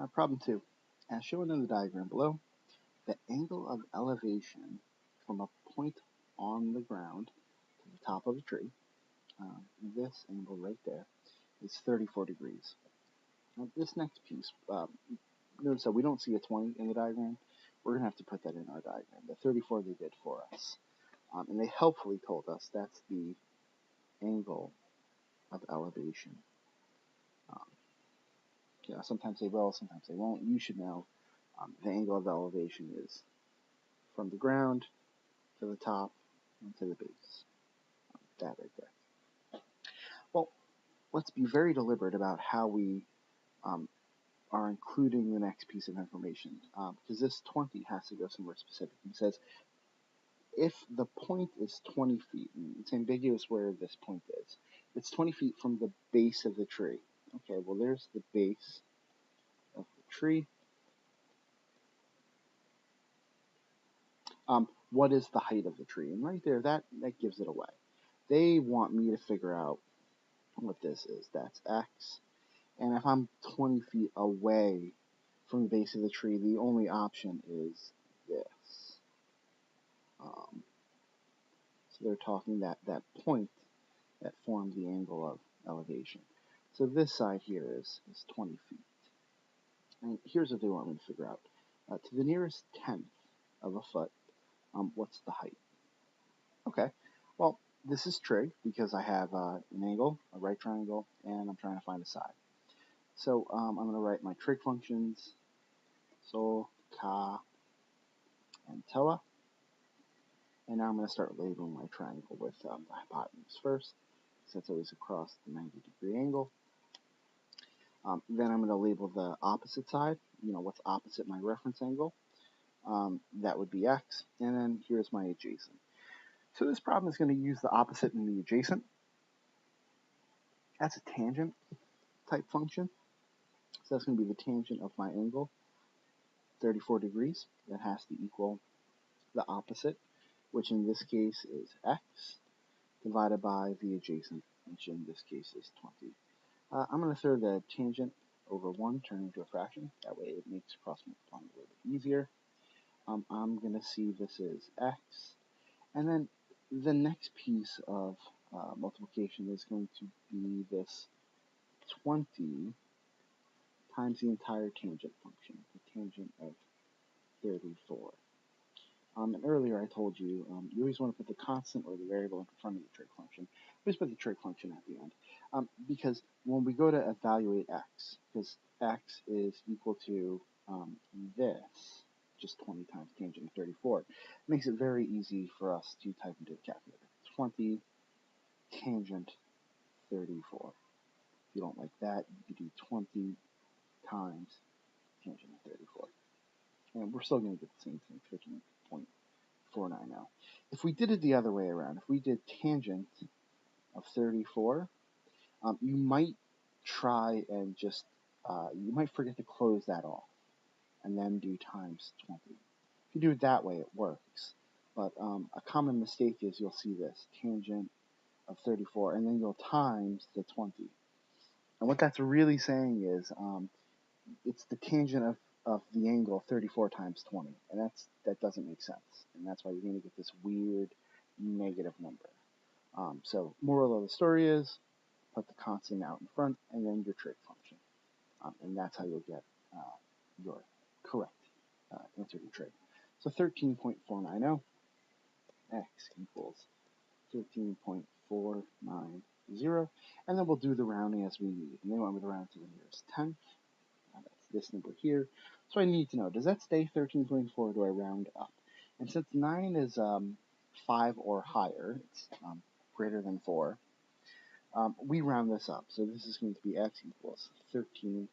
Problem 2. As shown in the diagram below, the angle of elevation from a point on the ground to the top of a tree, this angle right there, is 34 degrees. Now this next piece, notice that we don't see a 20 in the diagram. We're going to have to put that in our diagram. The 34 they did for us. And they helpfully told us that's the angle of elevation. Sometimes they will, sometimes they won't. You should know the angle of elevation is from the ground to the top and to the base. That right there. Well, let's be very deliberate about how we are including the next piece of information, because this 20 has to go somewhere specific. It says if the point is 20 feet, and it's ambiguous where this point is, it's 20 feet from the base of the tree. Okay, well there's the base of the tree. What is the height of the tree? And right there, that gives it away. They want me to figure out what this is. That's x. And if I'm 20 feet away from the base of the tree, the only option is this. So they're talking that point that formed the angle of elevation. So this side here is 20 feet. And here's what they want me to figure out. To the nearest tenth of a foot, what's the height? Okay, well, this is trig because I have an angle, a right triangle, and I'm trying to find a side. So I'm going to write my trig functions, sol, ka, and toa. And now I'm going to start labeling my triangle with the hypotenuse first, because that's always across the 90-degree angle. Then I'm going to label the opposite side, what's opposite my reference angle. That would be x, and then here's my adjacent. So this problem is going to use the opposite and the adjacent. That's a tangent type function. So that's going to be the tangent of my angle, 34 degrees. That has to equal the opposite, which in this case is x, divided by the adjacent, which in this case is 20. I'm going to throw the tangent over 1, turn into a fraction. That way it makes cross multiplying a little bit easier. I'm going to see this is x. And then the next piece of multiplication is going to be this 20 times the entire tangent function, the tangent of 34. And earlier I told you, you always want to put the constant or the variable in front of the trig function. Always put the trig function at the end. Because when we go to evaluate x, because x is equal to this, just 20 times tangent of 34, it makes it very easy for us to type into the calculator. 20 tangent 34. If you don't like that, you can do 20 times tangent of 34. And we're still going to get the same thing, 13.490. If we did it the other way around, if we did tangent of 34, you might try and just, you might forget to close that off and then do times 20. If you do it that way, it works. But a common mistake is you'll see this, tangent of 34, and then you'll times the 20. And what that's really saying is it's the tangent of the angle 34 times 20, and that doesn't make sense. And that's why you're going to get this weird negative number. So moral of the story is put the constant out in front and then your trig function. And that's how you'll get your correct answer to trig. So 13.490 x equals 13.490, and then we'll do the rounding as we need. And they want me to round to the nearest tenth. That's this number here. So I need to know, does that stay 13.4 or do I round up? And since 9 is 5 or higher, it's greater than 4, we round this up. So this is going to be x equals 13.4.